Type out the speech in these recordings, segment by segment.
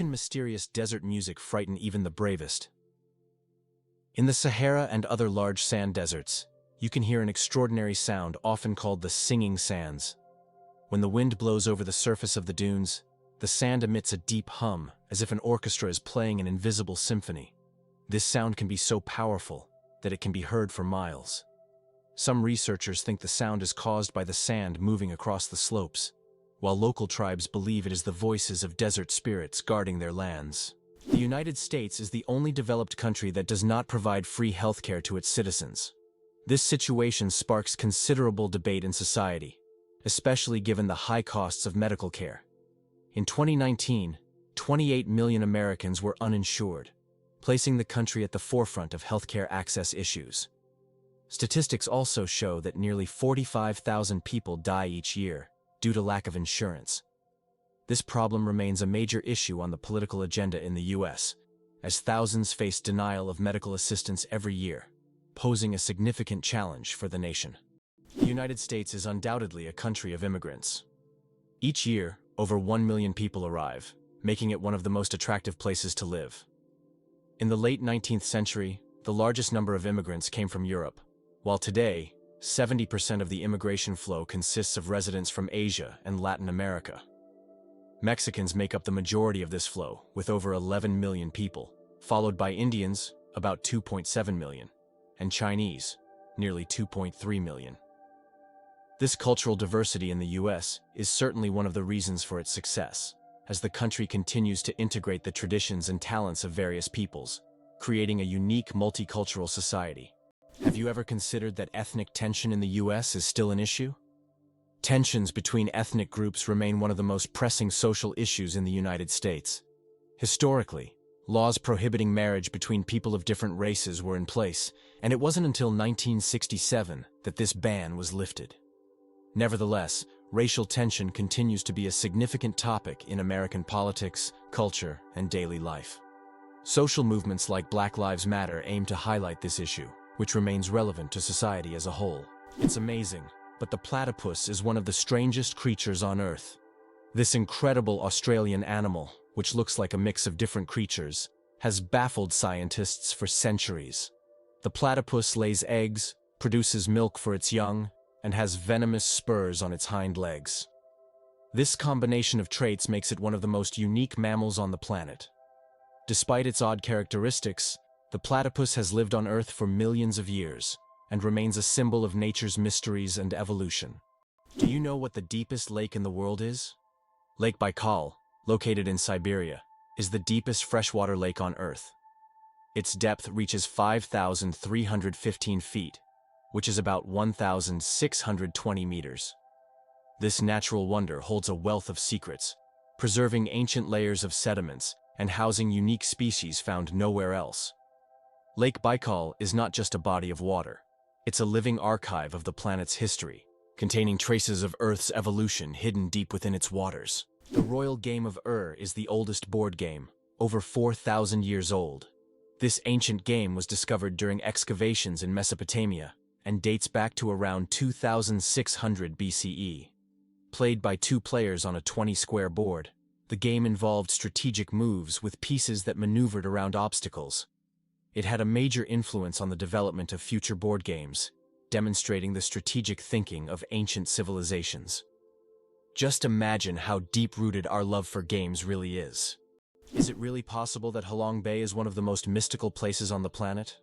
can mysterious desert music frighten even the bravest? In the Sahara and other large sand deserts, you can hear an extraordinary sound often called the singing sands. When the wind blows over the surface of the dunes, the sand emits a deep hum, as if an orchestra is playing an invisible symphony. This sound can be so powerful that it can be heard for miles. Some researchers think the sound is caused by the sand moving across the slopes, while local tribes believe it is the voices of desert spirits guarding their lands. The United States is the only developed country that does not provide free healthcare to its citizens. This situation sparks considerable debate in society, especially given the high costs of medical care. In 2019, 28 million Americans were uninsured, placing the country at the forefront of healthcare access issues. Statistics also show that nearly 45,000 people die each year due to lack of insurance. This problem remains a major issue on the political agenda in the U.S., as thousands face denial of medical assistance every year, posing a significant challenge for the nation. The United States is undoubtedly a country of immigrants. Each year, over 1 million people arrive, making it one of the most attractive places to live. In the late 19th century, the largest number of immigrants came from Europe, while today, 70% of the immigration flow consists of residents from Asia and Latin America. Mexicans make up the majority of this flow, with over 11 million people, followed by Indians, about 2.7 million, and Chinese, nearly 2.3 million. This cultural diversity in the U.S. is certainly one of the reasons for its success, as the country continues to integrate the traditions and talents of various peoples, creating a unique multicultural society. Have you ever considered that ethnic tension in the U.S. is still an issue? Tensions between ethnic groups remain one of the most pressing social issues in the United States. Historically, laws prohibiting marriage between people of different races were in place, and it wasn't until 1967 that this ban was lifted. Nevertheless, racial tension continues to be a significant topic in American politics, culture, and daily life. Social movements like Black Lives Matter aim to highlight this issue, which remains relevant to society as a whole. It's amazing, but the platypus is one of the strangest creatures on Earth. This incredible Australian animal, which looks like a mix of different creatures, has baffled scientists for centuries. The platypus lays eggs, produces milk for its young, and has venomous spurs on its hind legs. This combination of traits makes it one of the most unique mammals on the planet. Despite its odd characteristics, the platypus has lived on Earth for millions of years and remains a symbol of nature's mysteries and evolution. Do you know what the deepest lake in the world is? Lake Baikal, located in Siberia, is the deepest freshwater lake on Earth. Its depth reaches 5,315 feet, which is about 1,620 meters. This natural wonder holds a wealth of secrets, preserving ancient layers of sediments and housing unique species found nowhere else. Lake Baikal is not just a body of water. It's a living archive of the planet's history, containing traces of Earth's evolution hidden deep within its waters. The Royal Game of Ur is the oldest board game, over 4,000 years old. This ancient game was discovered during excavations in Mesopotamia and dates back to around 2600 BCE. Played by two players on a 20-square board, the game involved strategic moves with pieces that maneuvered around obstacles. It had a major influence on the development of future board games, demonstrating the strategic thinking of ancient civilizations. Just imagine how deep-rooted our love for games really is. Is it really possible that Halong Bay is one of the most mystical places on the planet?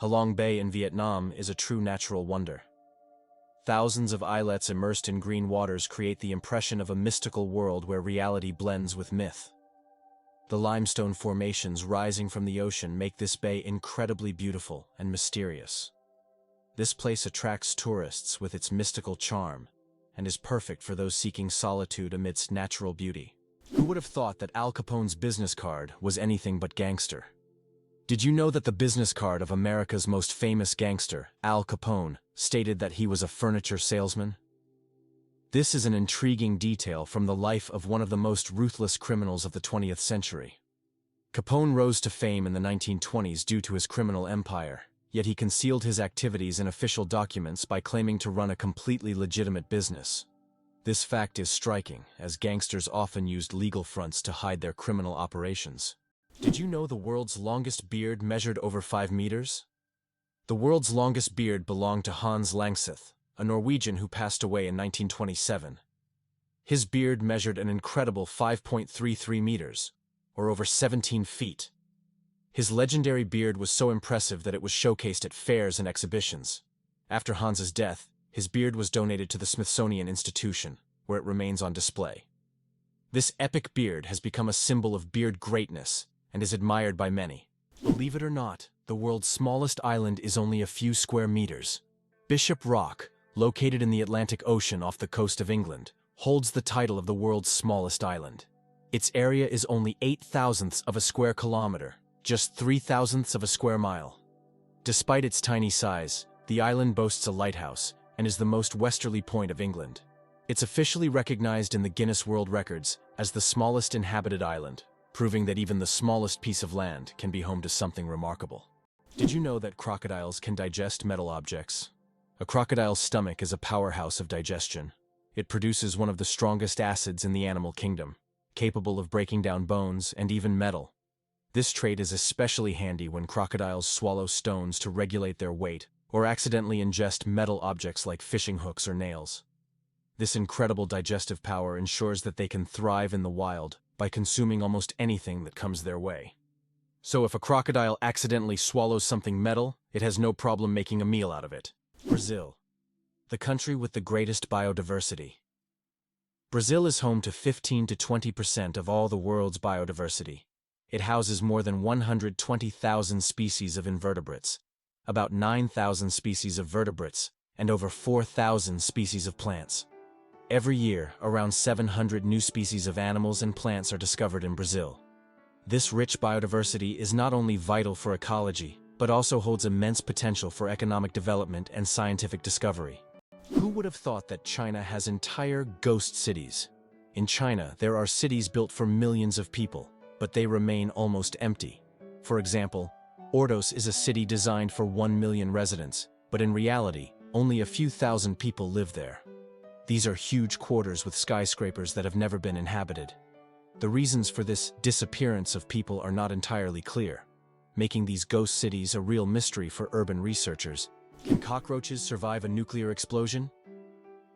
Halong Bay in Vietnam is a true natural wonder. Thousands of islets immersed in green waters create the impression of a mystical world where reality blends with myth. The limestone formations rising from the ocean make this bay incredibly beautiful and mysterious. This place attracts tourists with its mystical charm and is perfect for those seeking solitude amidst natural beauty. Who would have thought that Al Capone's business card was anything but gangster? Did you know that the business card of America's most famous gangster, Al Capone, stated that he was a furniture salesman? This is an intriguing detail from the life of one of the most ruthless criminals of the 20th century. Capone rose to fame in the 1920s due to his criminal empire, yet he concealed his activities in official documents by claiming to run a completely legitimate business. This fact is striking, as gangsters often used legal fronts to hide their criminal operations. Did you know the world's longest beard measured over 5 meters? The world's longest beard belonged to Hans Langseth, a Norwegian who passed away in 1927. His beard measured an incredible 5.33 meters, or over 17 feet. His legendary beard was so impressive that it was showcased at fairs and exhibitions. After Hans's death, his beard was donated to the Smithsonian Institution, where it remains on display. This epic beard has become a symbol of beard greatness and is admired by many. Believe it or not, the world's smallest island is only a few square meters. Bishop Rock, located in the Atlantic Ocean off the coast of England, holds the title of the world's smallest island. Its area is only 0.08 of a square kilometer, just 0.03 of a square mile. Despite its tiny size, the island boasts a lighthouse and is the most westerly point of England. It's officially recognized in the Guinness World Records as the smallest inhabited island, proving that even the smallest piece of land can be home to something remarkable. Did you know that crocodiles can digest metal objects? A crocodile's stomach is a powerhouse of digestion. It produces one of the strongest acids in the animal kingdom, capable of breaking down bones and even metal. This trait is especially handy when crocodiles swallow stones to regulate their weight or accidentally ingest metal objects like fishing hooks or nails. This incredible digestive power ensures that they can thrive in the wild by consuming almost anything that comes their way. So if a crocodile accidentally swallows something metal, it has no problem making a meal out of it. Brazil, the country with the greatest biodiversity. Brazil is home to 15 to 20% of all the world's biodiversity. It houses more than 120,000 species of invertebrates, about 9,000 species of vertebrates, and over 4,000 species of plants. Every year, around 700 new species of animals and plants are discovered in Brazil. This rich biodiversity is not only vital for ecology, but also holds immense potential for economic development and scientific discovery. Who would have thought that China has entire ghost cities? In China, there are cities built for millions of people, but they remain almost empty. For example, Ordos is a city designed for 1 million residents, but in reality, only a few thousand people live there. These are huge quarters with skyscrapers that have never been inhabited. The reasons for this disappearance of people are not entirely clear, making these ghost cities a real mystery for urban researchers. Can cockroaches survive a nuclear explosion?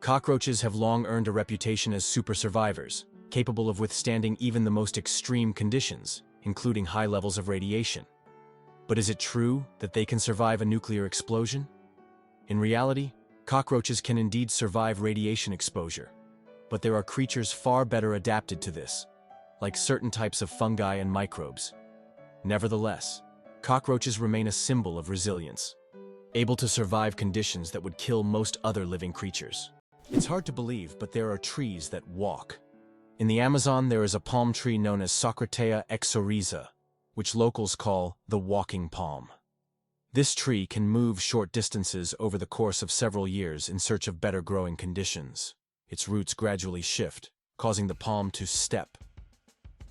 Cockroaches have long earned a reputation as super survivors, capable of withstanding even the most extreme conditions, including high levels of radiation. But is it true that they can survive a nuclear explosion? In reality, cockroaches can indeed survive radiation exposure, but there are creatures far better adapted to this, like certain types of fungi and microbes. Nevertheless, cockroaches remain a symbol of resilience, able to survive conditions that would kill most other living creatures. It's hard to believe, but there are trees that walk. In the Amazon, there is a palm tree known as Socratea exoryza, which locals call the walking palm. This tree can move short distances over the course of several years in search of better growing conditions. Its roots gradually shift, causing the palm to step.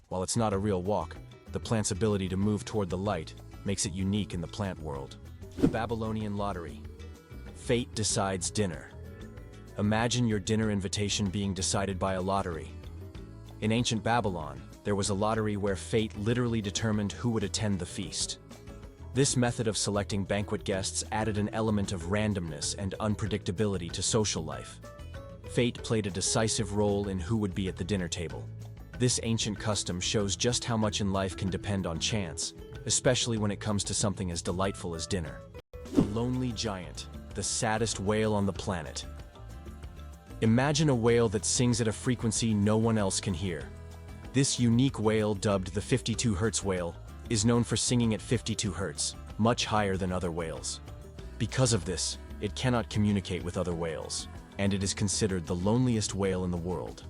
While it's not a real walk, the plant's ability to move toward the light makes it unique in the plant world. The Babylonian Lottery. Fate decides dinner. Imagine your dinner invitation being decided by a lottery. In ancient Babylon, there was a lottery where fate literally determined who would attend the feast. This method of selecting banquet guests added an element of randomness and unpredictability to social life. Fate played a decisive role in who would be at the dinner table. This ancient custom shows just how much in life can depend on chance, especially when it comes to something as delightful as dinner. The lonely giant, the saddest whale on the planet. Imagine a whale that sings at a frequency no one else can hear. This unique whale, dubbed the 52 Hz whale, is known for singing at 52 Hz, much higher than other whales. Because of this, it cannot communicate with other whales, and it is considered the loneliest whale in the world.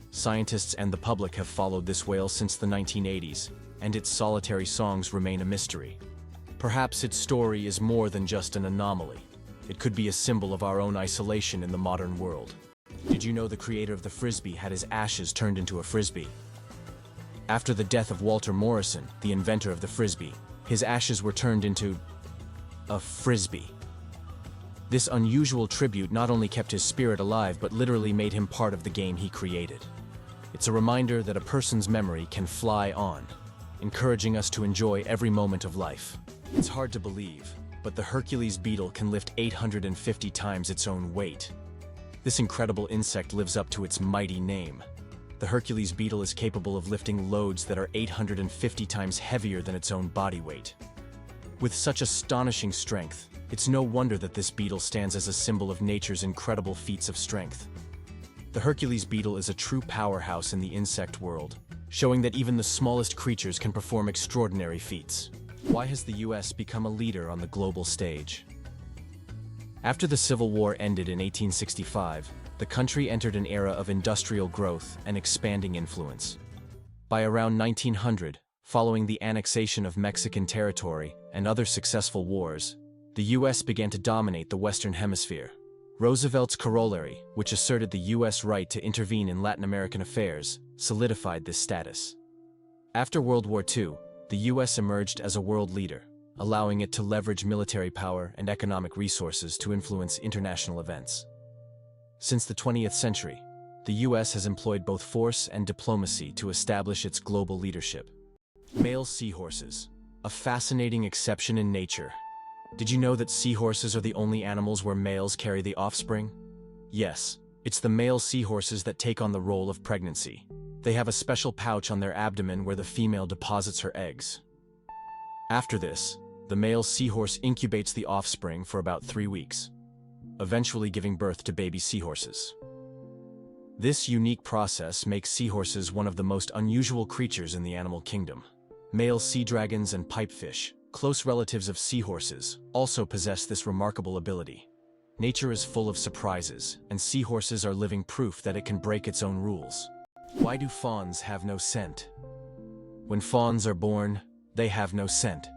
Scientists and the public have followed this whale since the 1980s, and its solitary songs remain a mystery. Perhaps its story is more than just an anomaly. It could be a symbol of our own isolation in the modern world. Did you know the creator of the Frisbee had his ashes turned into a Frisbee? After the death of Walter Morrison, the inventor of the Frisbee, his ashes were turned into a Frisbee. This unusual tribute not only kept his spirit alive but literally made him part of the game he created. It's a reminder that a person's memory can fly on, encouraging us to enjoy every moment of life. It's hard to believe, but the Hercules beetle can lift 850 times its own weight. This incredible insect lives up to its mighty name. The Hercules beetle is capable of lifting loads that are 850 times heavier than its own body weight. With such astonishing strength, it's no wonder that this beetle stands as a symbol of nature's incredible feats of strength. The Hercules beetle is a true powerhouse in the insect world, showing that even the smallest creatures can perform extraordinary feats. Why has the US become a leader on the global stage? After the Civil War ended in 1865, the country entered an era of industrial growth and expanding influence. By around 1900, following the annexation of Mexican territory and other successful wars, the US began to dominate the Western Hemisphere. Roosevelt's corollary, which asserted the US right to intervene in Latin American affairs, solidified this status. After World War II, the US emerged as a world leader, allowing it to leverage military power and economic resources to influence international events. Since the 20th century, the US has employed both force and diplomacy to establish its global leadership. Male seahorses, a fascinating exception in nature. Did you know that seahorses are the only animals where males carry the offspring? Yes, it's the male seahorses that take on the role of pregnancy. They have a special pouch on their abdomen where the female deposits her eggs. After this, the male seahorse incubates the offspring for about 3 weeks, eventually giving birth to baby seahorses. This unique process makes seahorses one of the most unusual creatures in the animal kingdom. Male sea dragons and pipefish, close relatives of seahorses, also possess this remarkable ability. Nature is full of surprises, and seahorses are living proof that it can break its own rules. Why do fawns have no scent? When fawns are born, they have no scent.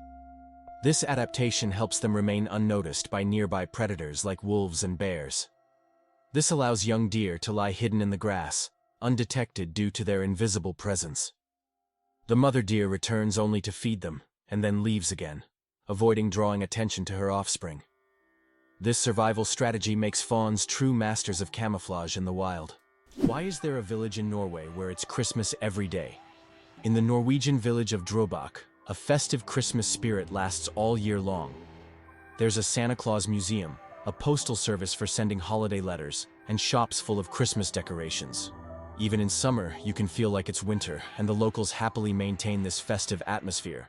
This adaptation helps them remain unnoticed by nearby predators like wolves and bears. This allows young deer to lie hidden in the grass, undetected due to their invisible presence. The mother deer returns only to feed them, and then leaves again, avoiding drawing attention to her offspring. This survival strategy makes fawns true masters of camouflage in the wild. Why is there a village in Norway where it's Christmas every day? In the Norwegian village of Drøbak, a festive Christmas spirit lasts all year long. There's a Santa Claus museum, a postal service for sending holiday letters, and shops full of Christmas decorations. Even in summer, you can feel like it's winter, and the locals happily maintain this festive atmosphere.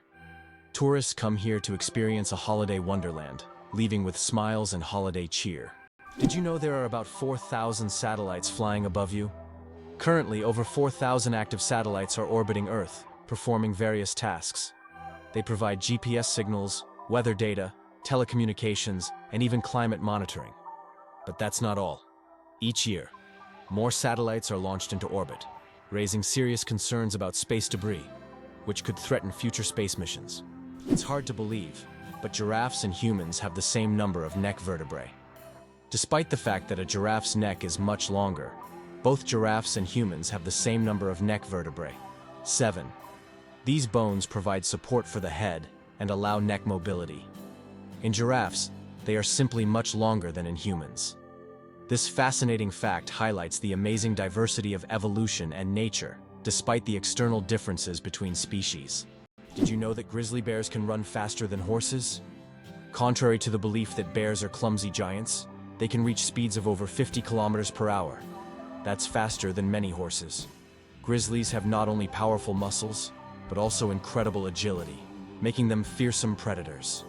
Tourists come here to experience a holiday wonderland, leaving with smiles and holiday cheer. Did you know there are about 4,000 satellites flying above you? Currently, over 4,000 active satellites are orbiting Earth, performing various tasks. They provide GPS signals, weather data, telecommunications, and even climate monitoring. But that's not all. Each year, more satellites are launched into orbit, raising serious concerns about space debris, which could threaten future space missions. It's hard to believe, but giraffes and humans have the same number of neck vertebrae. Despite the fact that a giraffe's neck is much longer, both giraffes and humans have the same number of neck vertebrae, 7. These bones provide support for the head and allow neck mobility. In giraffes, they are simply much longer than in humans. This fascinating fact highlights the amazing diversity of evolution and nature, despite the external differences between species. Did you know that grizzly bears can run faster than horses? Contrary to the belief that bears are clumsy giants, they can reach speeds of over 50 kilometers per hour. That's faster than many horses. Grizzlies have not only powerful muscles, but also incredible agility, making them fearsome predators.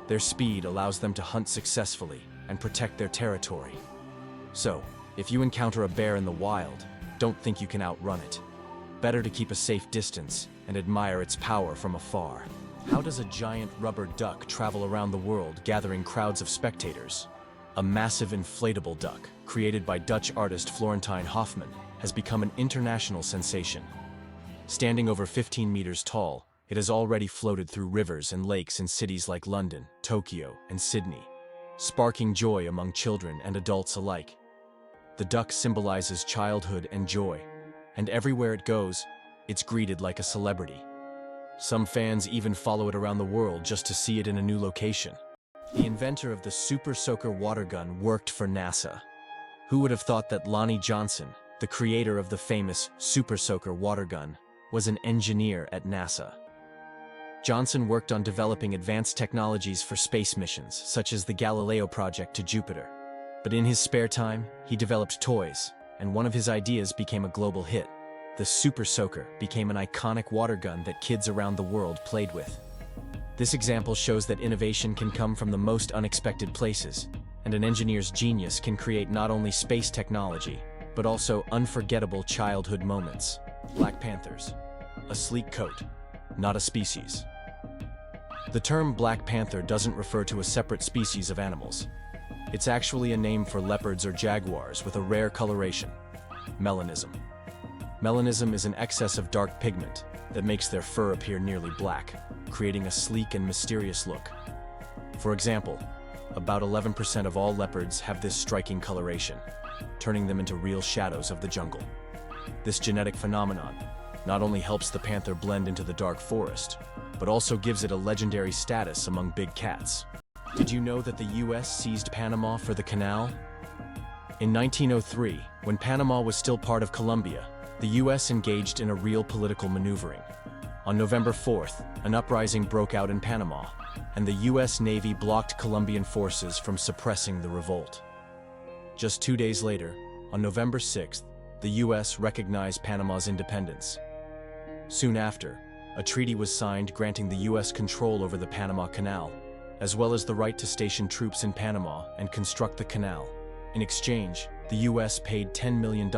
Their speed allows them to hunt successfully and protect their territory. So, if you encounter a bear in the wild, don't think you can outrun it. Better to keep a safe distance and admire its power from afar. How does a giant rubber duck travel around the world, gathering crowds of spectators? A massive inflatable duck, created by Dutch artist Florentine Hofman, has become an international sensation. Standing over 15 meters tall, it has already floated through rivers and lakes in cities like London, Tokyo, and Sydney, sparking joy among children and adults alike. The duck symbolizes childhood and joy, and everywhere it goes, it's greeted like a celebrity. Some fans even follow it around the world just to see it in a new location. The inventor of the Super Soaker water gun worked for NASA. Who would have thought that Lonnie Johnson, the creator of the famous Super Soaker water gun, was an engineer at NASA? Johnson worked on developing advanced technologies for space missions, such as the Galileo project to Jupiter. But in his spare time, he developed toys, and one of his ideas became a global hit. The Super Soaker became an iconic water gun that kids around the world played with. This example shows that innovation can come from the most unexpected places, and an engineer's genius can create not only space technology, but also unforgettable childhood moments. Black Panthers. A sleek coat, not a species. The term Black Panther doesn't refer to a separate species of animals. It's actually a name for leopards or jaguars with a rare coloration, melanism. Melanism is an excess of dark pigment that makes their fur appear nearly black, creating a sleek and mysterious look. For example, about 11% of all leopards have this striking coloration, turning them into real shadows of the jungle. This genetic phenomenon not only helps the panther blend into the dark forest, but also gives it a legendary status among big cats. Did you know that the US seized Panama for the canal? In 1903, when Panama was still part of Colombia, the US engaged in a real political maneuvering. On November 4th, an uprising broke out in Panama, and the US Navy blocked Colombian forces from suppressing the revolt. Just 2 days later, on November 6th, the US recognized Panama's independence. Soon after, a treaty was signed granting the US control over the Panama Canal, as well as the right to station troops in Panama and construct the canal. In exchange, the US paid $10 million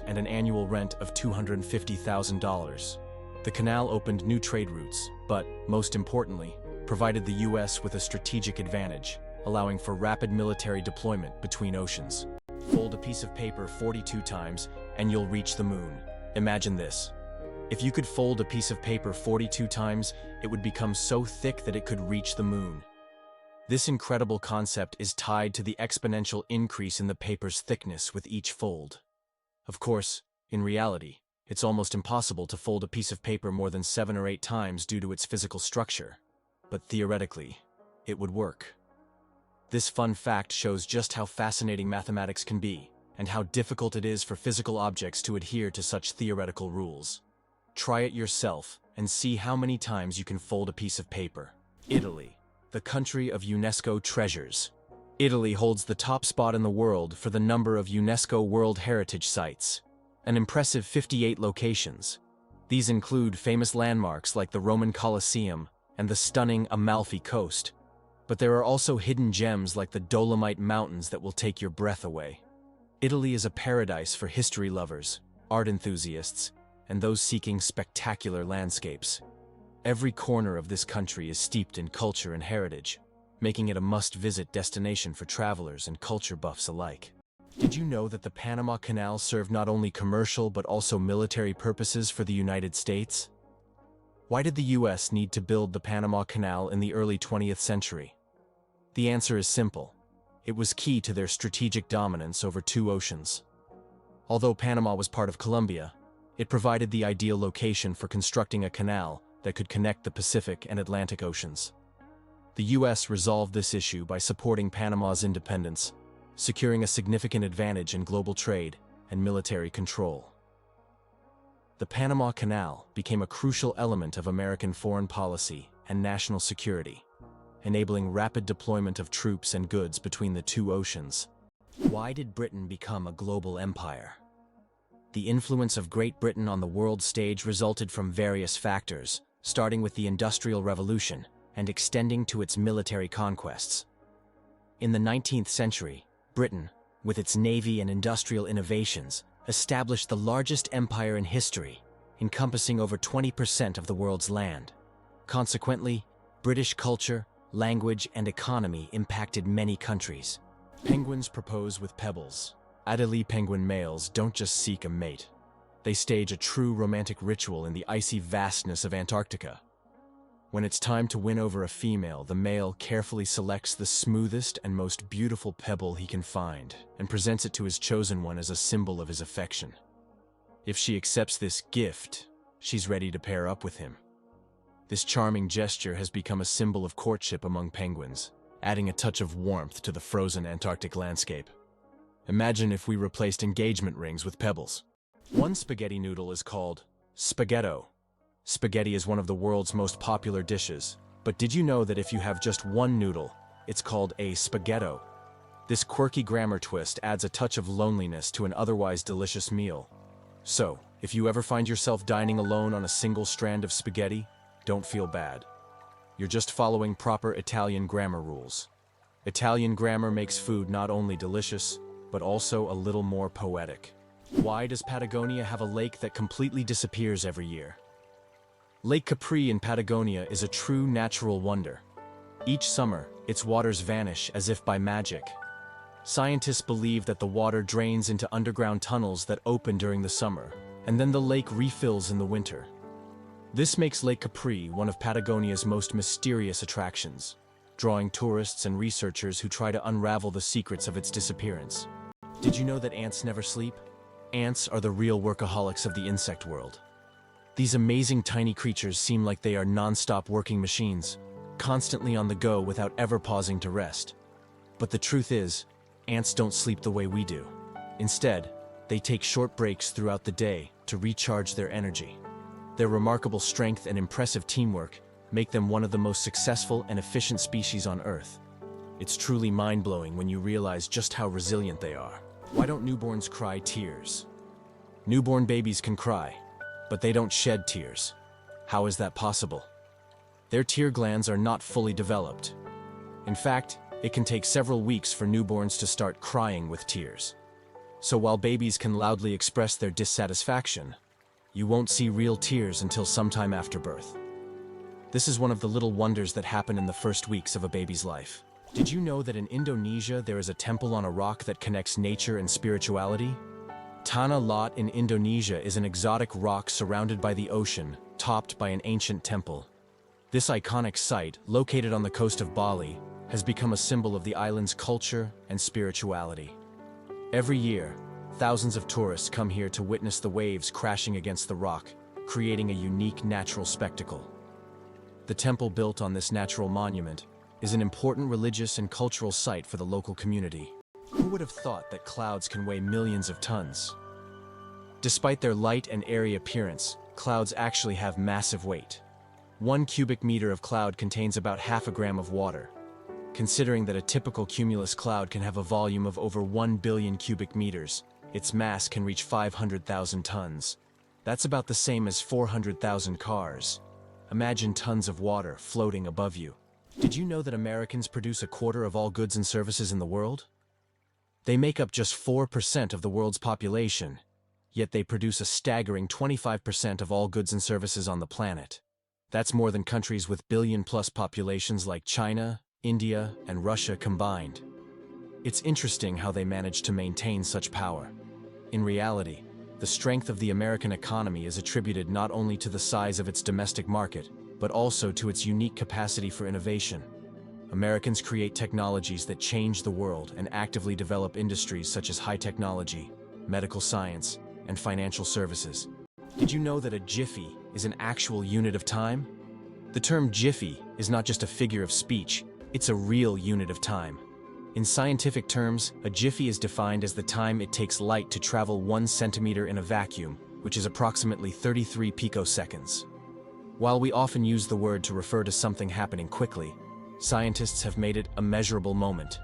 and an annual rent of $250,000. The canal opened new trade routes, but, most importantly, provided the US with a strategic advantage, allowing for rapid military deployment between oceans. Fold a piece of paper 42 times and you'll reach the moon. Imagine this. If you could fold a piece of paper 42 times, it would become so thick that it could reach the moon. This incredible concept is tied to the exponential increase in the paper's thickness with each fold. Of course, in reality, it's almost impossible to fold a piece of paper more than 7 or 8 times due to its physical structure. But theoretically, it would work. This fun fact shows just how fascinating mathematics can be, and how difficult it is for physical objects to adhere to such theoretical rules. Try it yourself and see how many times you can fold a piece of paper. Italy, the country of UNESCO treasures. Italy holds the top spot in the world for the number of UNESCO World Heritage Sites, an impressive 58 locations. These include famous landmarks like the Roman Colosseum and the stunning Amalfi Coast. But there are also hidden gems like the Dolomite Mountains that will take your breath away. Italy is a paradise for history lovers, art enthusiasts, and those seeking spectacular landscapes. Every corner of this country is steeped in culture and heritage, making it a must-visit destination for travelers and culture buffs alike. Did you know that the Panama Canal served not only commercial but also military purposes for the United States? Why did the US need to build the Panama Canal in the early 20th century? The answer is simple. It was key to their strategic dominance over 2 oceans. Although Panama was part of Colombia, it provided the ideal location for constructing a canal that could connect the Pacific and Atlantic Oceans. The US resolved this issue by supporting Panama's independence, securing a significant advantage in global trade and military control. The Panama Canal became a crucial element of American foreign policy and national security, enabling rapid deployment of troops and goods between the 2 oceans. Why did Britain become a global empire? The influence of Great Britain on the world stage resulted from various factors, starting with the Industrial Revolution and extending to its military conquests. In the 19th century, Britain, with its navy and industrial innovations, established the largest empire in history, encompassing over 20% of the world's land. Consequently, British culture, language, and economy impacted many countries. Penguins propose with pebbles. Adelie penguin males don't just seek a mate. They stage a true romantic ritual in the icy vastness of Antarctica. When it's time to win over a female, the male carefully selects the smoothest and most beautiful pebble he can find and presents it to his chosen one as a symbol of his affection. If she accepts this gift, she's ready to pair up with him. This charming gesture has become a symbol of courtship among penguins, adding a touch of warmth to the frozen Antarctic landscape. Imagine if we replaced engagement rings with pebbles. One spaghetti noodle is called spaghetto. Spaghetti is one of the world's most popular dishes, but did you know that if you have just one noodle, it's called a spaghetto? This quirky grammar twist adds a touch of loneliness to an otherwise delicious meal. So, if you ever find yourself dining alone on a single strand of spaghetti, don't feel bad. You're just following proper Italian grammar rules. Italian grammar makes food not only delicious, but also a little more poetic. Why does Patagonia have a lake that completely disappears every year? Lake Capri in Patagonia is a true natural wonder. Each summer, its waters vanish as if by magic. Scientists believe that the water drains into underground tunnels that open during the summer, and then the lake refills in the winter. This makes Lake Capri one of Patagonia's most mysterious attractions, drawing tourists and researchers who try to unravel the secrets of its disappearance. Did you know that ants never sleep? Ants are the real workaholics of the insect world. These amazing tiny creatures seem like they are non-stop working machines, constantly on the go without ever pausing to rest. But the truth is, ants don't sleep the way we do. Instead, they take short breaks throughout the day to recharge their energy. Their remarkable strength and impressive teamwork make them one of the most successful and efficient species on Earth. It's truly mind-blowing when you realize just how resilient they are. Why don't newborns cry tears? Newborn babies can cry, but they don't shed tears. How is that possible? Their tear glands are not fully developed. In fact, it can take several weeks for newborns to start crying with tears. So while babies can loudly express their dissatisfaction, you won't see real tears until sometime after birth. This is one of the little wonders that happen in the first weeks of a baby's life. Did you know that in Indonesia there is a temple on a rock that connects nature and spirituality? Tanah Lot in Indonesia is an exotic rock surrounded by the ocean, topped by an ancient temple. This iconic site, located on the coast of Bali, has become a symbol of the island's culture and spirituality. Every year, thousands of tourists come here to witness the waves crashing against the rock, creating a unique natural spectacle. The temple built on this natural monument is an important religious and cultural site for the local community. Who would have thought that clouds can weigh millions of tons? Despite their light and airy appearance, clouds actually have massive weight. 1 cubic meter of cloud contains about half a gram of water. Considering that a typical cumulus cloud can have a volume of over 1 billion cubic meters, its mass can reach 500,000 tons. That's about the same as 400,000 cars. Imagine tons of water floating above you. Did you know that Americans produce a quarter of all goods and services in the world? They make up just 4% of the world's population, yet they produce a staggering 25% of all goods and services on the planet. That's more than countries with billion-plus populations like China, India, and Russia combined. It's interesting how they manage to maintain such power. In reality, the strength of the American economy is attributed not only to the size of its domestic market, but also to its unique capacity for innovation. Americans create technologies that change the world and actively develop industries such as high technology, medical science, and financial services. Did you know that a jiffy is an actual unit of time? The term jiffy is not just a figure of speech, it's a real unit of time. In scientific terms, a jiffy is defined as the time it takes light to travel 1 centimeter in a vacuum, which is approximately 33 picoseconds. While we often use the word to refer to something happening quickly, scientists have made it a measurable moment.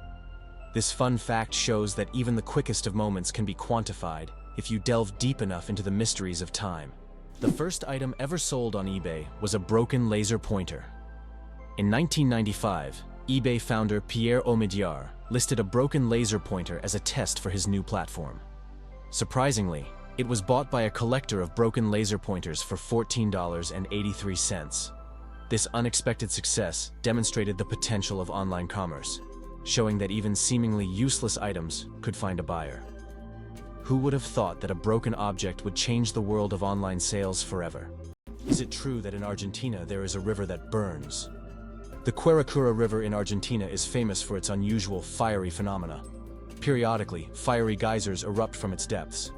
This fun fact shows that even the quickest of moments can be quantified if you delve deep enough into the mysteries of time. The first item ever sold on eBay was a broken laser pointer. In 1995, eBay founder Pierre Omidyar listed a broken laser pointer as a test for his new platform. Surprisingly, it was bought by a collector of broken laser pointers for $14.83. This unexpected success demonstrated the potential of online commerce, showing that even seemingly useless items could find a buyer. Who would have thought that a broken object would change the world of online sales forever? Is it true that in Argentina there is a river that burns? The Quilicura River in Argentina is famous for its unusual fiery phenomena. Periodically, fiery geysers erupt from its depths.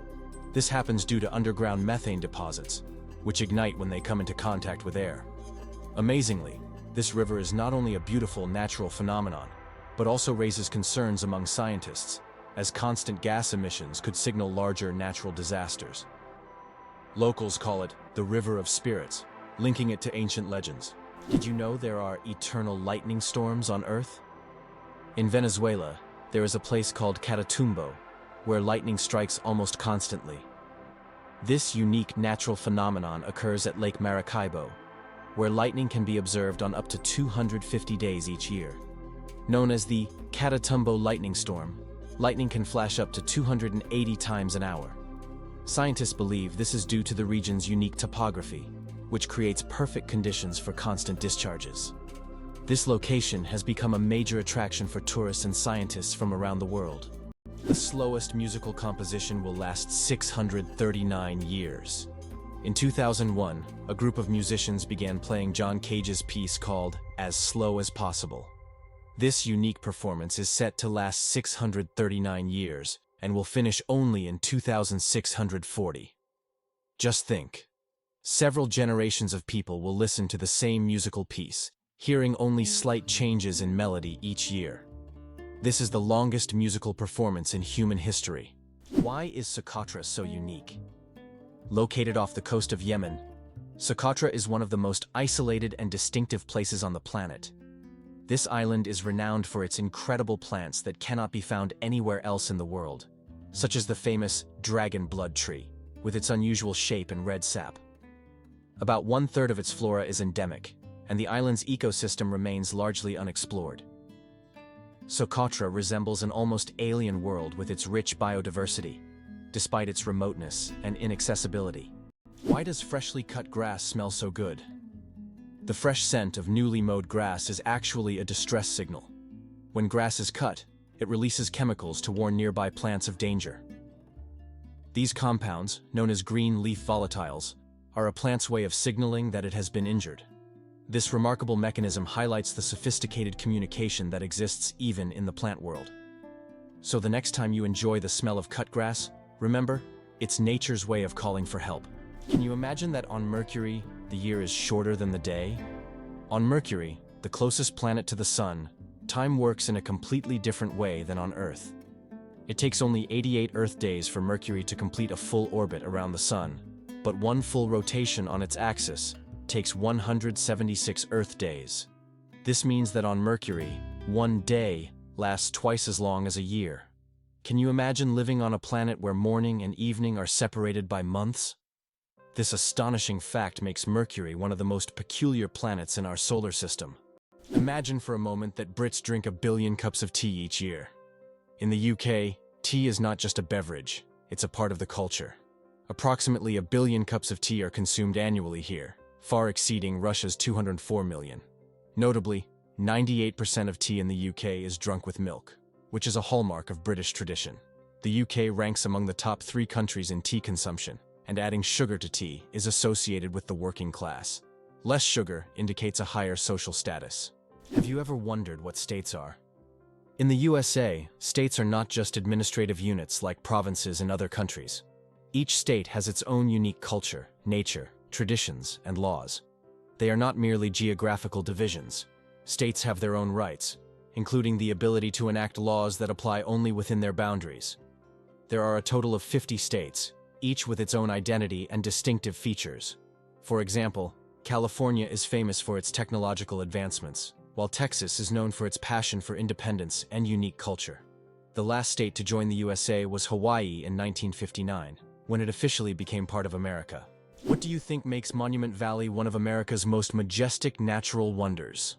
This happens due to underground methane deposits, which ignite when they come into contact with air. Amazingly, this river is not only a beautiful natural phenomenon, but also raises concerns among scientists, as constant gas emissions could signal larger natural disasters. Locals call it the River of Spirits, linking it to ancient legends. Did you know there are eternal lightning storms on Earth? In Venezuela, there is a place called Catatumbo, where lightning strikes almost constantly. This unique natural phenomenon occurs at Lake Maracaibo, where lightning can be observed on up to 250 days each year. Known as the Catatumbo lightning storm, lightning can flash up to 280 times an hour. Scientists believe this is due to the region's unique topography, which creates perfect conditions for constant discharges. This location has become a major attraction for tourists and scientists from around the world. The slowest musical composition will last 639 years. In 2001, a group of musicians began playing John Cage's piece called As Slow as Possible. This unique performance is set to last 639 years and will finish only in 2640. Just think. Several generations of people will listen to the same musical piece, hearing only slight changes in melody each year. This is the longest musical performance in human history. Why is Socotra so unique? Located off the coast of Yemen, Socotra is one of the most isolated and distinctive places on the planet. This island is renowned for its incredible plants that cannot be found anywhere else in the world, such as the famous dragon blood tree, with its unusual shape and red sap. About 1/3 of its flora is endemic, and the island's ecosystem remains largely unexplored. Socotra resembles an almost alien world with its rich biodiversity, despite its remoteness and inaccessibility. Why does freshly cut grass smell so good? The fresh scent of newly mowed grass is actually a distress signal. When grass is cut, it releases chemicals to warn nearby plants of danger. These compounds, known as green leaf volatiles, are a plant's way of signaling that it has been injured. This remarkable mechanism highlights the sophisticated communication that exists even in the plant world. So the next time you enjoy the smell of cut grass, remember, it's nature's way of calling for help. Can you imagine that on Mercury, the year is shorter than the day? On Mercury, the closest planet to the Sun, time works in a completely different way than on Earth. It takes only 88 Earth days for Mercury to complete a full orbit around the Sun, but one full rotation on its axis takes 176 Earth days. This means that on Mercury, one day lasts twice as long as a year. Can you imagine living on a planet where morning and evening are separated by months? This astonishing fact makes Mercury one of the most peculiar planets in our solar system. Imagine for a moment that Brits drink 1 billion cups of tea each year. In the UK, tea is not just a beverage, it's a part of the culture. Approximately 1 billion cups of tea are consumed annually here, far exceeding Russia's 204 million. Notably, 98% of tea in the UK is drunk with milk, which is a hallmark of British tradition. The UK ranks among the top 3 countries in tea consumption, and adding sugar to tea is associated with the working class. Less sugar indicates a higher social status. Have you ever wondered what states are? In the USA, states are not just administrative units like provinces in other countries. Each state has its own unique culture, nature, traditions, and laws. They are not merely geographical divisions. States have their own rights, including the ability to enact laws that apply only within their boundaries. There are a total of 50 states, each with its own identity and distinctive features. For example, California is famous for its technological advancements, while Texas is known for its passion for independence and unique culture. The last state to join the USA was Hawaii in 1959, when it officially became part of America. What do you think makes Monument Valley one of America's most majestic natural wonders?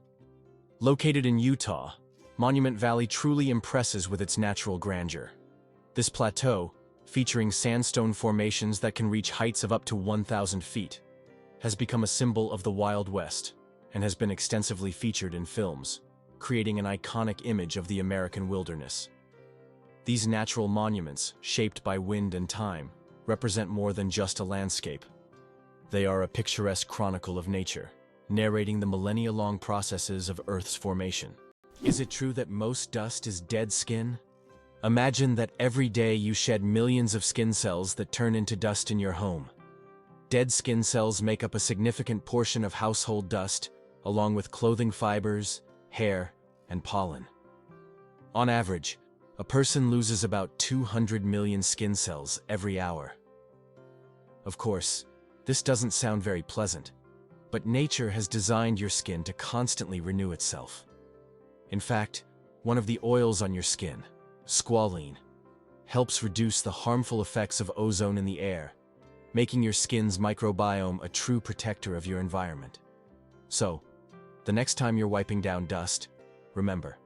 Located in Utah, Monument Valley truly impresses with its natural grandeur. This plateau, featuring sandstone formations that can reach heights of up to 1,000 feet, has become a symbol of the Wild West and has been extensively featured in films, creating an iconic image of the American wilderness. These natural monuments, shaped by wind and time, represent more than just a landscape. They are a picturesque chronicle of nature, narrating the millennia-long processes of Earth's formation. Is it true that most dust is dead skin? Imagine that every day you shed millions of skin cells that turn into dust in your home. Dead skin cells make up a significant portion of household dust, along with clothing fibers, hair, and pollen. On average, a person loses about 200 million skin cells every hour. Of course, this doesn't sound very pleasant, but nature has designed your skin to constantly renew itself. In fact, one of the oils on your skin, squalene, helps reduce the harmful effects of ozone in the air, making your skin's microbiome a true protector of your environment. So, the next time you're wiping down dust, remember,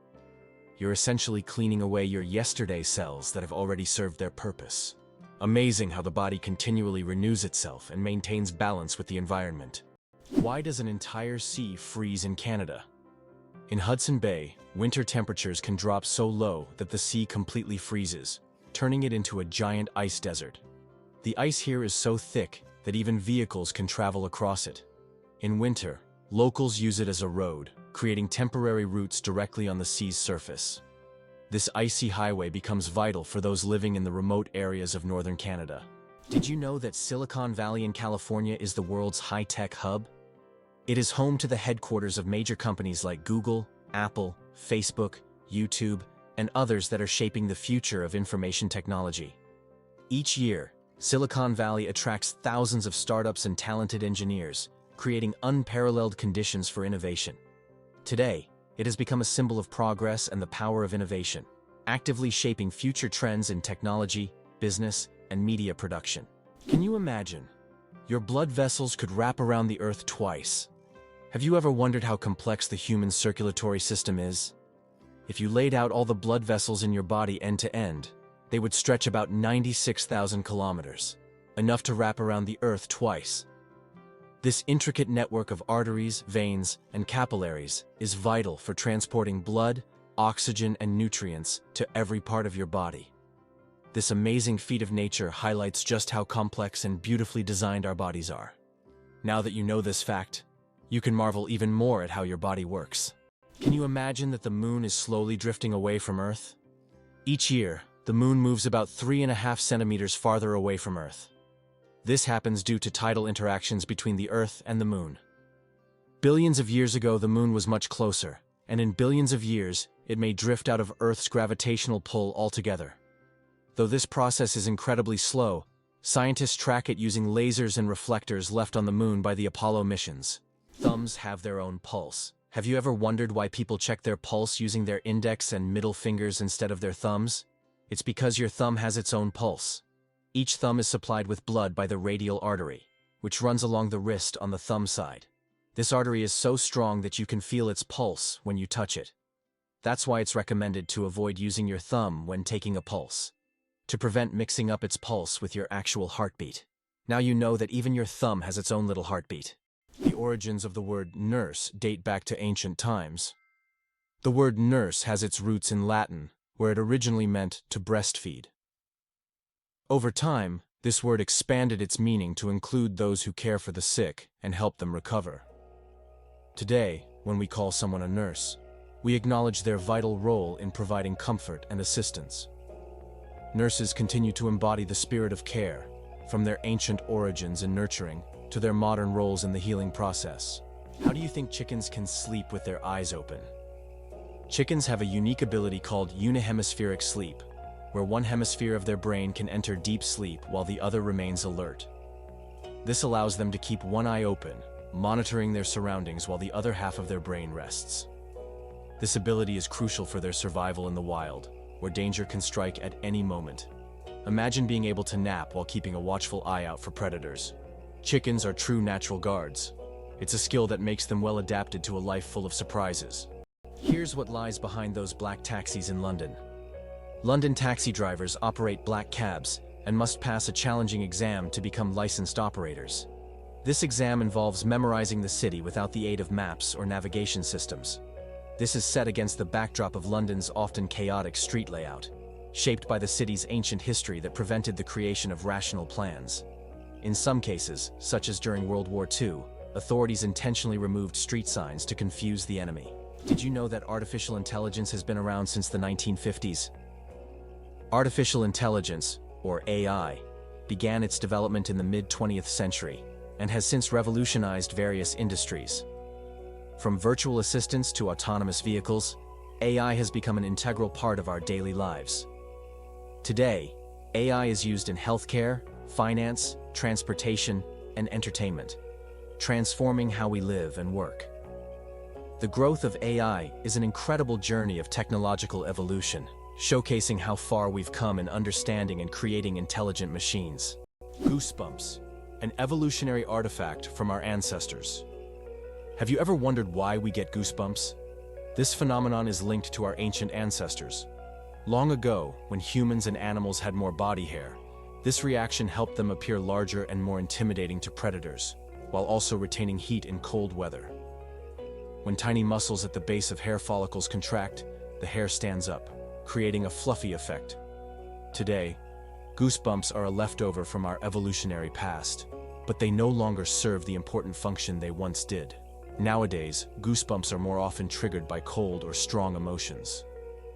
you're essentially cleaning away your yesterday cells that have already served their purpose. Amazing how the body continually renews itself and maintains balance with the environment. Why does an entire sea freeze in Canada? In Hudson Bay, winter temperatures can drop so low that the sea completely freezes, turning it into a giant ice desert. The ice here is so thick that even vehicles can travel across it. In winter, locals use it as a road, creating temporary routes directly on the sea's surface. This icy highway becomes vital for those living in the remote areas of northern Canada. Did you know that Silicon Valley in California is the world's high-tech hub? It is home to the headquarters of major companies like Google, Apple, Facebook, YouTube, and others that are shaping the future of information technology. Each year, Silicon Valley attracts thousands of startups and talented engineers, creating unparalleled conditions for innovation. Today, it has become a symbol of progress and the power of innovation, actively shaping future trends in technology, business, and media production. Can you imagine? Your blood vessels could wrap around the Earth twice. Have you ever wondered how complex the human circulatory system is? If you laid out all the blood vessels in your body end to end, they would stretch about 96,000 kilometers, enough to wrap around the Earth twice. This intricate network of arteries, veins, and capillaries is vital for transporting blood, oxygen, and nutrients to every part of your body. This amazing feat of nature highlights just how complex and beautifully designed our bodies are. Now that you know this fact, you can marvel even more at how your body works. Can you imagine that the moon is slowly drifting away from Earth? Each year, the moon moves about 3.5 centimeters farther away from Earth. This happens due to tidal interactions between the Earth and the moon. Billions of years ago, the moon was much closer, and in billions of years, it may drift out of Earth's gravitational pull altogether. Though this process is incredibly slow, scientists track it using lasers and reflectors left on the moon by the Apollo missions. Thumbs have their own pulse. Have you ever wondered why people check their pulse using their index and middle fingers instead of their thumbs? It's because your thumb has its own pulse. Each thumb is supplied with blood by the radial artery, which runs along the wrist on the thumb side. This artery is so strong that you can feel its pulse when you touch it. That's why it's recommended to avoid using your thumb when taking a pulse, to prevent mixing up its pulse with your actual heartbeat. Now you know that even your thumb has its own little heartbeat. The origins of the word nurse date back to ancient times. The word nurse has its roots in Latin, where it originally meant to breastfeed. Over time, this word expanded its meaning to include those who care for the sick and help them recover. Today, when we call someone a nurse, we acknowledge their vital role in providing comfort and assistance. Nurses continue to embody the spirit of care, from their ancient origins in nurturing to their modern roles in the healing process. How do you think chickens can sleep with their eyes open? Chickens have a unique ability called unihemispheric sleep, where one hemisphere of their brain can enter deep sleep while the other remains alert. This allows them to keep one eye open, monitoring their surroundings while the other half of their brain rests. This ability is crucial for their survival in the wild, where danger can strike at any moment. Imagine being able to nap while keeping a watchful eye out for predators. Chickens are true natural guards. It's a skill that makes them well adapted to a life full of surprises. Here's what lies behind those black taxis in London. London taxi drivers operate black cabs and must pass a challenging exam to become licensed operators. This exam involves memorizing the city without the aid of maps or navigation systems. This is set against the backdrop of London's often chaotic street layout, shaped by the city's ancient history that prevented the creation of rational plans. In some cases, such as during World War II, authorities intentionally removed street signs to confuse the enemy. Did you know that artificial intelligence has been around since the 1950s? Artificial intelligence, or AI, began its development in the mid-20th century and has since revolutionized various industries. From virtual assistants to autonomous vehicles, AI has become an integral part of our daily lives. Today, AI is used in healthcare, finance, transportation, and entertainment, transforming how we live and work. The growth of AI is an incredible journey of technological evolution, showcasing how far we've come in understanding and creating intelligent machines. Goosebumps, an evolutionary artifact from our ancestors. Have you ever wondered why we get goosebumps? This phenomenon is linked to our ancient ancestors. Long ago, when humans and animals had more body hair, this reaction helped them appear larger and more intimidating to predators, while also retaining heat in cold weather. When tiny muscles at the base of hair follicles contract, the hair stands up, creating a fluffy effect. Today, goosebumps are a leftover from our evolutionary past, but they no longer serve the important function they once did. Nowadays, goosebumps are more often triggered by cold or strong emotions.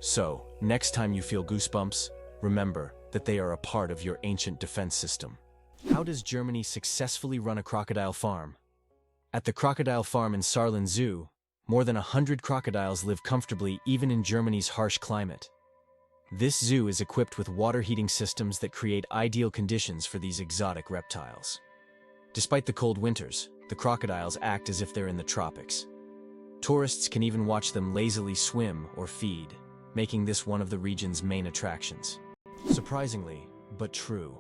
So, next time you feel goosebumps, remember that they are a part of your ancient defense system. How does Germany successfully run a crocodile farm? At the crocodile farm in Saarland Zoo, more than 100 crocodiles live comfortably even in Germany's harsh climate. This zoo is equipped with water heating systems that create ideal conditions for these exotic reptiles. Despite the cold winters, the crocodiles act as if they're in the tropics. Tourists can even watch them lazily swim or feed, making this one of the region's main attractions. Surprisingly, but true,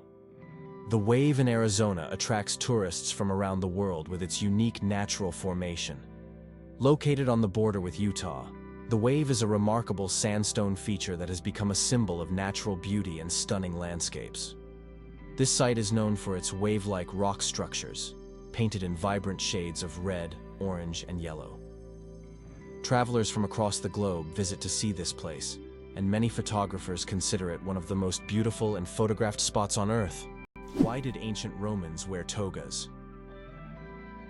the Wave in Arizona attracts tourists from around the world with its unique natural formation. Located on the border with Utah, the Wave is a remarkable sandstone feature that has become a symbol of natural beauty and stunning landscapes. This site is known for its wave-like rock structures, painted in vibrant shades of red, orange, and yellow. Travelers from across the globe visit to see this place, and many photographers consider it one of the most beautiful and photographed spots on Earth. Why did ancient Romans wear togas?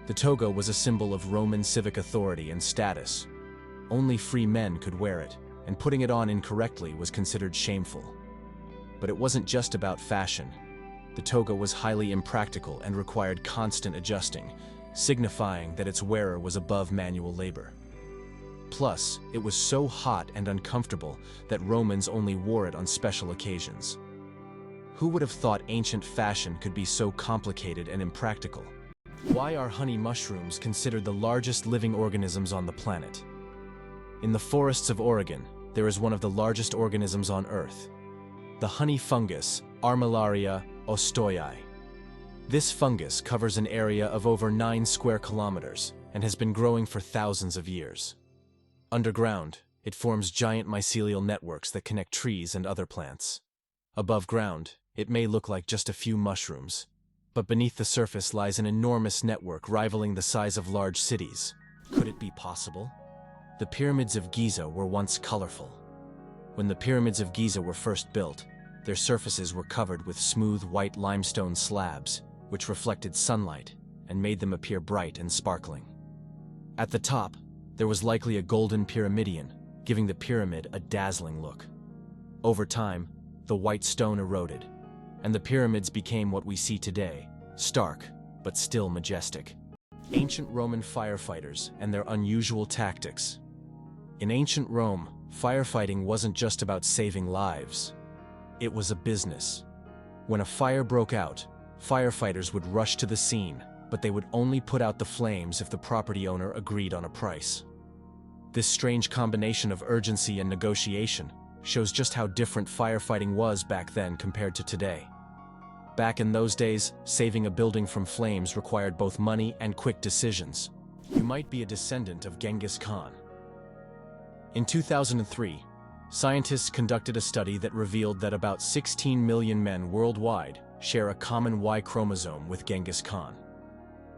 The toga was a symbol of Roman civic authority and status. Only free men could wear it, and putting it on incorrectly was considered shameful. But it wasn't just about fashion. The toga was highly impractical and required constant adjusting, signifying that its wearer was above manual labor. Plus, it was so hot and uncomfortable that Romans only wore it on special occasions. Who would have thought ancient fashion could be so complicated and impractical? Why are honey mushrooms considered the largest living organisms on the planet? In the forests of Oregon, there is one of the largest organisms on Earth, the honey fungus, Armillaria ostoyi. This fungus covers an area of over 9 square kilometers and has been growing for thousands of years. Underground, it forms giant mycelial networks that connect trees and other plants. Above ground, it may look like just a few mushrooms, but beneath the surface lies an enormous network rivaling the size of large cities. Could it be possible? The pyramids of Giza were once colorful. When the pyramids of Giza were first built, their surfaces were covered with smooth white limestone slabs, which reflected sunlight and made them appear bright and sparkling. At the top, there was likely a golden pyramidion, giving the pyramid a dazzling look. Over time, the white stone eroded, and the pyramids became what we see today, stark but still majestic. Ancient Roman firefighters and their unusual tactics. In ancient Rome, firefighting wasn't just about saving lives. It was a business. When a fire broke out, firefighters would rush to the scene, but they would only put out the flames if the property owner agreed on a price. This strange combination of urgency and negotiation shows just how different firefighting was back then compared to today. Back in those days, saving a building from flames required both money and quick decisions. You might be a descendant of Genghis Khan. In 2003, scientists conducted a study that revealed that about 16 million men worldwide share a common Y chromosome with Genghis Khan.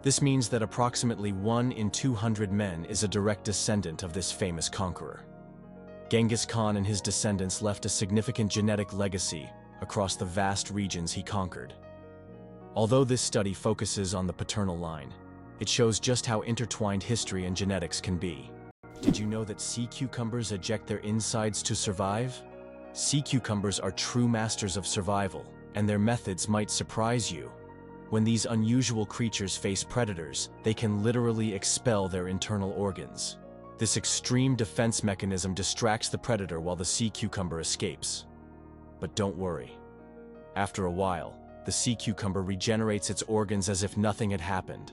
This means that approximately 1 in 200 men is a direct descendant of this famous conqueror. Genghis Khan and his descendants left a significant genetic legacy across the vast regions he conquered. Although this study focuses on the paternal line, it shows just how intertwined history and genetics can be. Did you know that sea cucumbers eject their insides to survive? Sea cucumbers are true masters of survival, and their methods might surprise you. When these unusual creatures face predators, they can literally expel their internal organs. This extreme defense mechanism distracts the predator while the sea cucumber escapes. But don't worry. After a while, the sea cucumber regenerates its organs as if nothing had happened.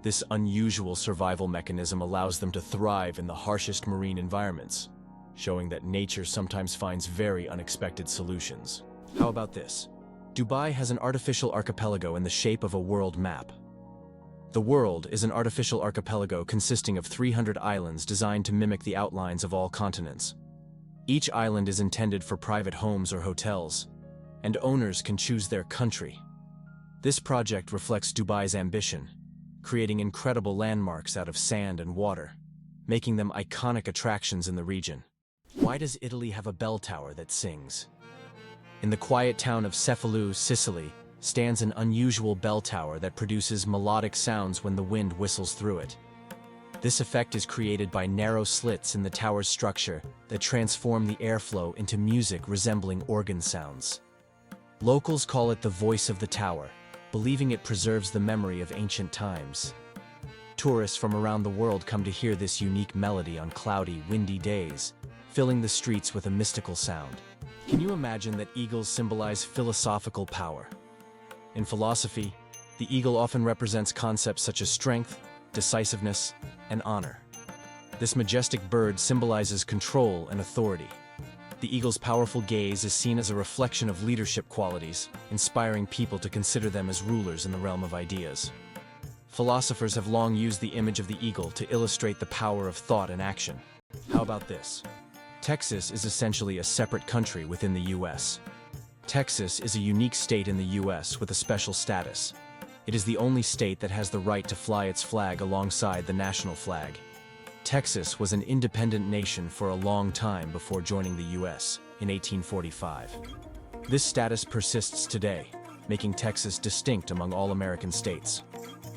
This unusual survival mechanism allows them to thrive in the harshest marine environments, showing that nature sometimes finds very unexpected solutions. How about this? Dubai has an artificial archipelago in the shape of a world map. The world is an artificial archipelago consisting of 300 islands designed to mimic the outlines of all continents. Each island is intended for private homes or hotels, and owners can choose their country. This project reflects Dubai's ambition, creating incredible landmarks out of sand and water, making them iconic attractions in the region. Why does Italy have a bell tower that sings? In the quiet town of Cefalù, Sicily, stands an unusual bell tower that produces melodic sounds when the wind whistles through it. This effect is created by narrow slits in the tower's structure that transform the airflow into music resembling organ sounds. Locals call it the voice of the tower, believing it preserves the memory of ancient times. Tourists from around the world come to hear this unique melody on cloudy, windy days, filling the streets with a mystical sound. Can you imagine that eagles symbolize philosophical power? In philosophy, the eagle often represents concepts such as strength, decisiveness, and honor. This majestic bird symbolizes control and authority. The eagle's powerful gaze is seen as a reflection of leadership qualities, inspiring people to consider them as rulers in the realm of ideas. Philosophers have long used the image of the eagle to illustrate the power of thought and action. How about this? Texas is essentially a separate country within the U.S. Texas is a unique state in the U.S. with a special status. It is the only state that has the right to fly its flag alongside the national flag. Texas was an independent nation for a long time before joining the U.S. in 1845. This status persists today, making Texas distinct among all American states.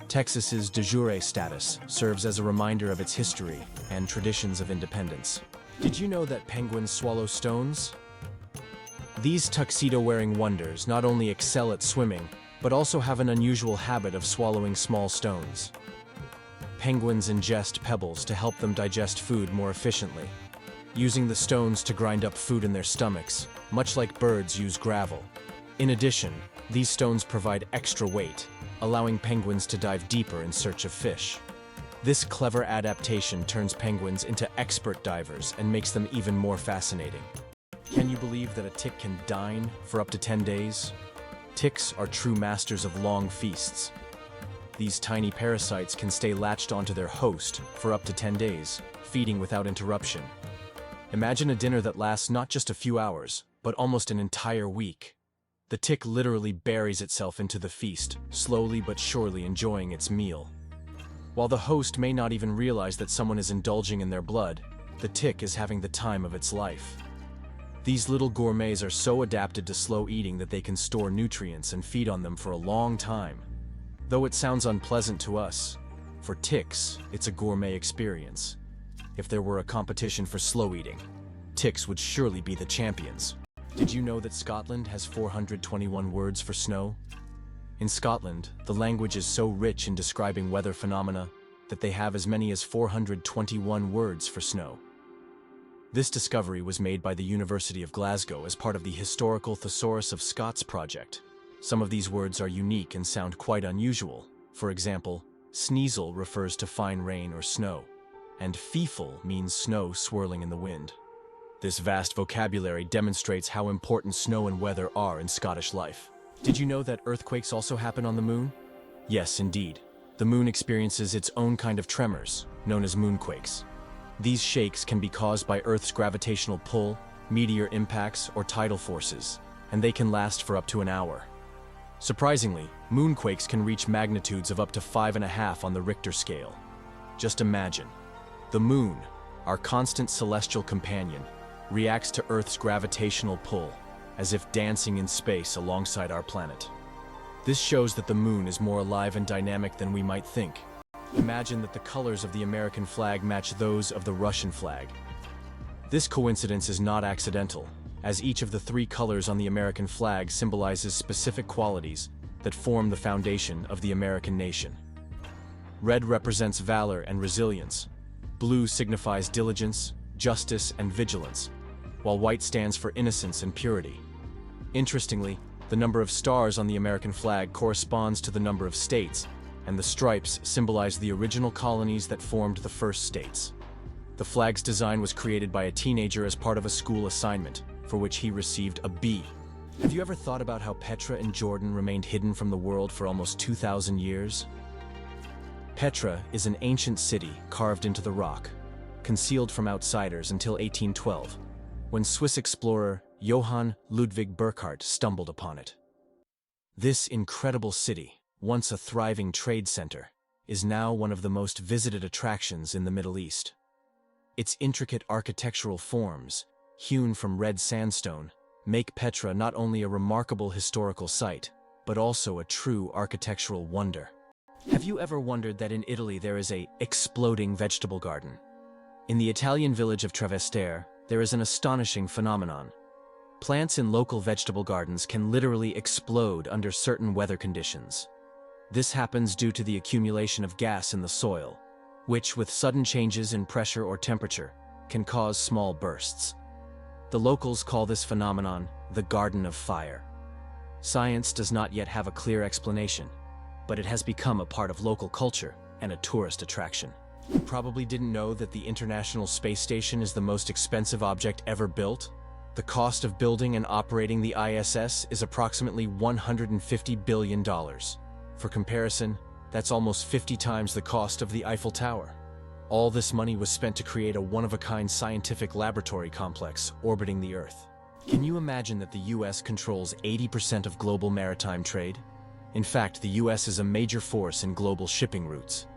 Texas's de jure status serves as a reminder of its history and traditions of independence. Did you know that penguins swallow stones? These tuxedo-wearing wonders not only excel at swimming, but also have an unusual habit of swallowing small stones. Penguins ingest pebbles to help them digest food more efficiently, using the stones to grind up food in their stomachs, much like birds use gravel. In addition, these stones provide extra weight, allowing penguins to dive deeper in search of fish. This clever adaptation turns penguins into expert divers and makes them even more fascinating. Can you believe that a tick can dine for up to 10 days? Ticks are true masters of long feasts. These tiny parasites can stay latched onto their host for up to 10 days, feeding without interruption. Imagine a dinner that lasts not just a few hours, but almost an entire week. The tick literally buries itself into the feast, slowly but surely enjoying its meal. While the host may not even realize that someone is indulging in their blood, the tick is having the time of its life. These little gourmets are so adapted to slow eating that they can store nutrients and feed on them for a long time. Though it sounds unpleasant to us, for ticks, it's a gourmet experience. If there were a competition for slow eating, ticks would surely be the champions. Did you know that Scotland has 421 words for snow? In Scotland, the language is so rich in describing weather phenomena that they have as many as 421 words for snow. This discovery was made by the University of Glasgow as part of the Historical Thesaurus of Scots project. Some of these words are unique and sound quite unusual. For example, sneezel refers to fine rain or snow, and feefle means snow swirling in the wind. This vast vocabulary demonstrates how important snow and weather are in Scottish life. Did you know that earthquakes also happen on the moon? Yes, indeed. The moon experiences its own kind of tremors, known as moonquakes. These shakes can be caused by Earth's gravitational pull, meteor impacts, or tidal forces, and they can last for up to an hour. Surprisingly, moonquakes can reach magnitudes of up to 5.5 on the Richter scale. Just imagine. The moon, our constant celestial companion, reacts to Earth's gravitational pull, as if dancing in space alongside our planet. This shows that the moon is more alive and dynamic than we might think. Imagine that the colors of the American flag match those of the Russian flag. This coincidence is not accidental, as each of the 3 colors on the American flag symbolizes specific qualities that form the foundation of the American nation. Red represents valor and resilience, Blue signifies diligence, justice, and vigilance, while white stands for innocence and purity. Interestingly, the number of stars on the American flag corresponds to the number of states, and the stripes symbolize the original colonies that formed the first states. The flag's design was created by a teenager as part of a school assignment, for which he received a B. Have you ever thought about how Petra in Jordan remained hidden from the world for almost 2,000 years? Petra is an ancient city carved into the rock, concealed from outsiders until 1812, when Swiss explorer Johann Ludwig Burckhardt stumbled upon it. This incredible city, once a thriving trade center, is now one of the most visited attractions in the Middle East. Its intricate architectural forms, hewn from red sandstone, make Petra not only a remarkable historical site, but also a true architectural wonder. Have you ever wondered that in Italy there is an exploding vegetable garden? In the Italian village of Trevestare, there is an astonishing phenomenon. Plants in local vegetable gardens can literally explode under certain weather conditions. This happens due to the accumulation of gas in the soil, which, with sudden changes in pressure or temperature, can cause small bursts. The locals call this phenomenon the Garden of Fire. Science does not yet have a clear explanation, but it has become a part of local culture and a tourist attraction. You probably didn't know that the International Space Station is the most expensive object ever built. The cost of building and operating the ISS is approximately $150 billion. For comparison, that's almost 50 times the cost of the Eiffel Tower. All this money was spent to create a one-of-a-kind scientific laboratory complex orbiting the Earth. Can you imagine that the US controls 80% of global maritime trade? In fact, the US is a major force in global shipping routes.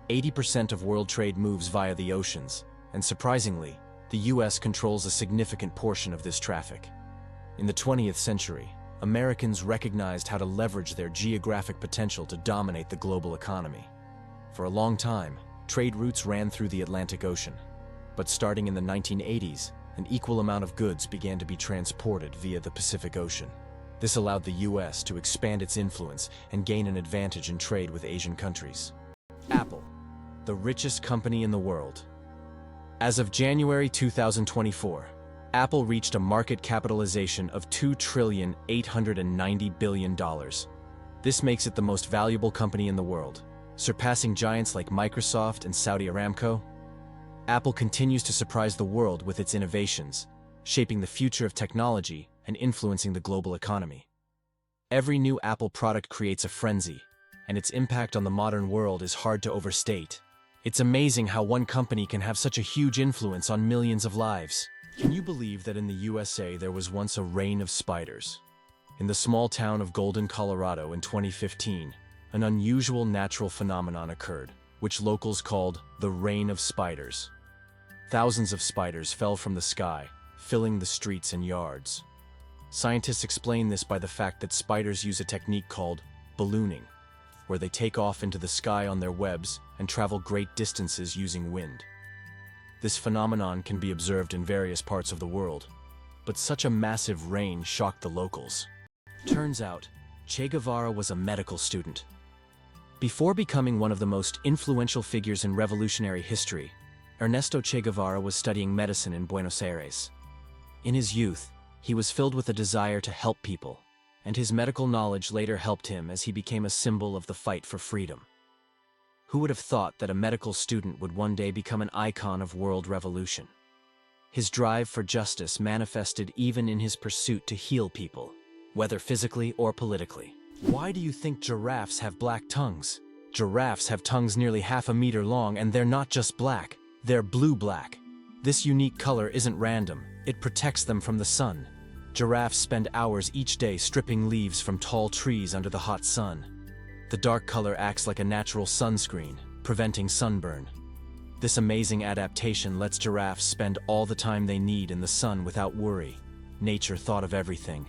80% of world trade moves via the oceans, and surprisingly, the US controls a significant portion of this traffic. In the 20th century, Americans recognized how to leverage their geographic potential to dominate the global economy. For a long time, trade routes ran through the Atlantic Ocean. But starting in the 1980s, an equal amount of goods began to be transported via the Pacific Ocean. This allowed the US to expand its influence and gain an advantage in trade with Asian countries. Apple, the richest company in the world. As of January 2024, Apple reached a market capitalization of $2,890 billion. This makes it the most valuable company in the world, surpassing giants like Microsoft and Saudi Aramco. Apple continues to surprise the world with its innovations, shaping the future of technology and influencing the global economy. Every new Apple product creates a frenzy, and its impact on the modern world is hard to overstate. It's amazing how one company can have such a huge influence on millions of lives. Can you believe that in the USA there was once a reign of spiders? In the small town of Golden, Colorado in 2015, an unusual natural phenomenon occurred, which locals called the Reign of Spiders. Thousands of spiders fell from the sky, filling the streets and yards. Scientists explain this by the fact that spiders use a technique called ballooning, where they take off into the sky on their webs and travel great distances using wind. This phenomenon can be observed in various parts of the world, but such a massive rain shocked the locals. Turns out, Che Guevara was a medical student. Before becoming one of the most influential figures in revolutionary history, Ernesto Che Guevara was studying medicine in Buenos Aires. In his youth, he was filled with a desire to help people, and his medical knowledge later helped him as he became a symbol of the fight for freedom. Who would have thought that a medical student would one day become an icon of world revolution? His drive for justice manifested even in his pursuit to heal people, whether physically or politically. Why do you think giraffes have black tongues? Giraffes have tongues nearly half a meter long, and they're not just black, they're blue-black. This unique color isn't random, it protects them from the sun. Giraffes spend hours each day stripping leaves from tall trees under the hot sun. The dark color acts like a natural sunscreen, preventing sunburn. This amazing adaptation lets giraffes spend all the time they need in the sun without worry. Nature thought of everything.